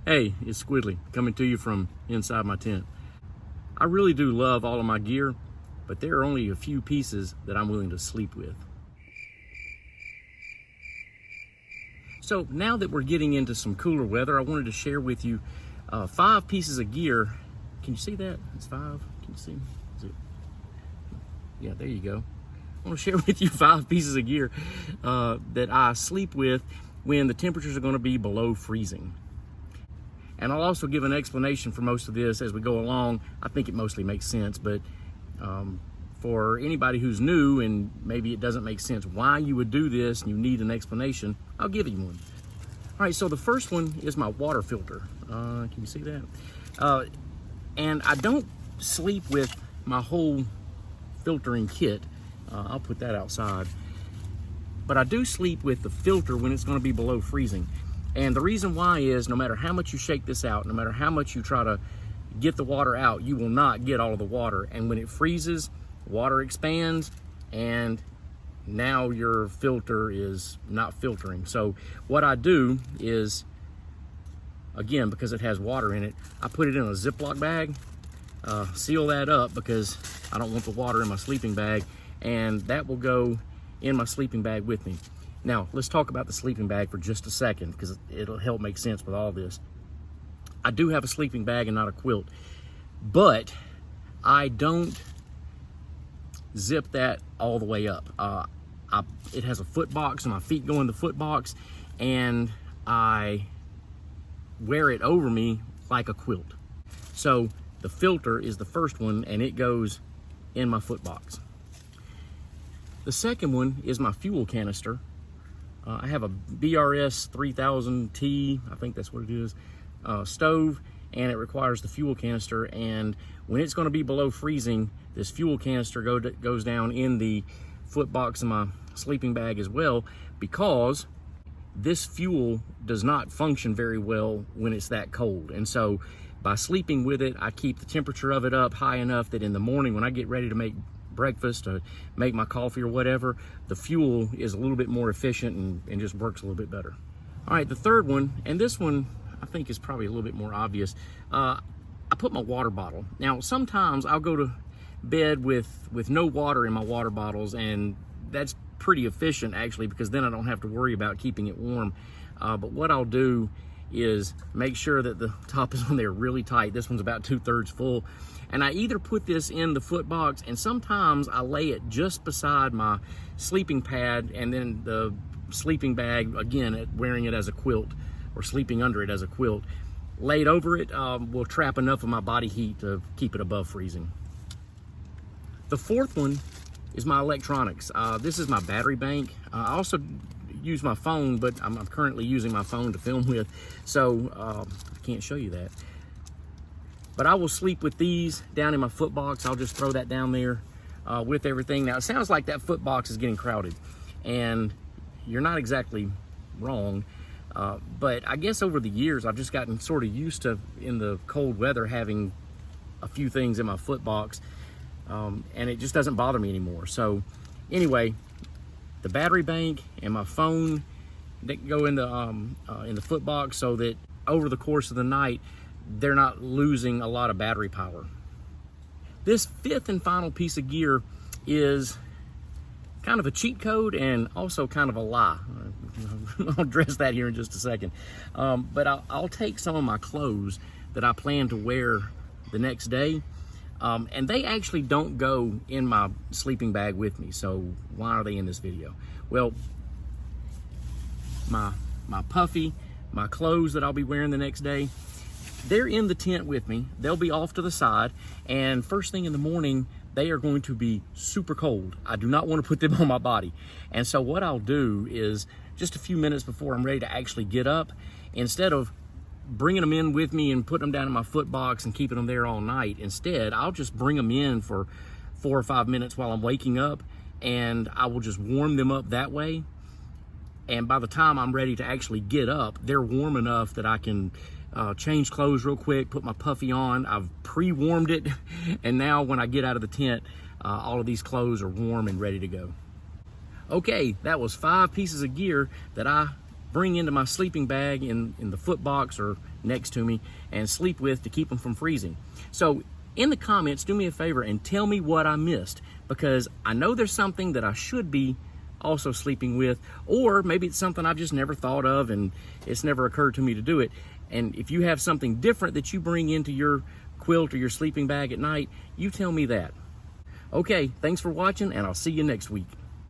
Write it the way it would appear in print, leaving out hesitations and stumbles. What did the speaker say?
Hey, it's Squidly coming to you from inside my tent. I really do love all of my gear, but there are only a few pieces that I'm willing to sleep with. So now that we're getting into some cooler weather, I wanted to share with you 5 pieces of gear. Can you see that? It's 5. Can you see? Is it? Yeah, there you go. I want to share with you 5 pieces of gear that I sleep with when the temperatures are going to be below freezing. And I'll also give an explanation for most of this as we go along. I think it mostly makes sense, but for anybody who's new and maybe it doesn't make sense why you would do this and you need an explanation, I'll give you one. All right, so the first one is my water filter. Can you see that? And I don't sleep with my whole filtering kit. I'll put that outside. But I do sleep with the filter when it's going to be below freezing. And the reason why is no matter how much you shake this out, no matter how much you try to get the water out, you will not get all of the water. And when it freezes, water expands and now your filter is not filtering. So what I do is, again, because it has water in it, I put it in a Ziploc bag, seal that up because I don't want the water in my sleeping bag, and that will go in my sleeping bag with me. Now, let's talk about the sleeping bag for just a second because it'll help make sense with all this. I do have a sleeping bag and not a quilt, but I don't zip that all the way up. It has a foot box and my feet go in the foot box, and I wear it over me like a quilt. So the filter is the first one and it goes in my foot box. The second one is my fuel canister. I have a BRS 3000T, I think that's what it is, stove, and it requires the fuel canister. And when it's going to be below freezing, this fuel canister goes down in the foot box of my sleeping bag as well, because this fuel does not function very well when it's that cold. And so by sleeping with it, I keep the temperature of it up high enough that in the morning when I get ready to make breakfast or make my coffee or whatever, the fuel is a little bit more efficient and just works a little bit better. All right, the third one, and this one I think is probably a little bit more obvious. I put my water bottle. Now, sometimes I'll go to bed with no water in my water bottles, and that's pretty efficient actually, because then I don't have to worry about keeping it warm. But what I'll do is make sure that the top is on there really tight. This one's about 2/3 full. And I either put this in the foot box, and sometimes I lay it just beside my sleeping pad, and then the sleeping bag, again, wearing it as a quilt or sleeping under it as a quilt, laid over it will trap enough of my body heat to keep it above freezing. The fourth one is my electronics. This is my battery bank. I also use my phone, but I'm currently using my phone to film with, so I can't show you that. But I will sleep with these down in my foot box. I'll just throw that down there with everything. Now, it sounds like that foot box is getting crowded, and you're not exactly wrong. But I guess over the years, I've just gotten sort of used to, in the cold weather, having a few things in my foot box, and it just doesn't bother me anymore. So anyway, the battery bank and my phone, they go in the foot box so that over the course of the night, they're not losing a lot of battery power. This fifth and final piece of gear is kind of a cheat code and also kind of a lie. I'll address that here in just a second. But I'll take some of my clothes that I plan to wear the next day, and they actually don't go in my sleeping bag with me. So why are they in this video? Well, my puffy, my clothes that I'll be wearing the next day, they're in the tent with me. They'll be off to the side, and first thing in the morning, they are going to be super cold. I do not want to put them on my body. And so what I'll do is, just a few minutes before I'm ready to actually get up, instead of bringing them in with me and putting them down in my foot box and keeping them there all night, instead, I'll just bring them in for 4 or 5 minutes while I'm waking up, and I will just warm them up that way. And by the time I'm ready to actually get up, they're warm enough that I can change clothes real quick, put my puffy on. I've pre-warmed it, and now when I get out of the tent, all of these clothes are warm and ready to go. Okay, that was 5 pieces of gear that I bring into my sleeping bag in the foot box or next to me and sleep with to keep them from freezing. So in the comments, do me a favor and tell me what I missed, because I know there's something that I should be also sleeping with, or maybe it's something I've just never thought of and it's never occurred to me to do it. And if you have something different that you bring into your quilt or your sleeping bag at night, you tell me that. Okay, thanks for watching, and I'll see you next week.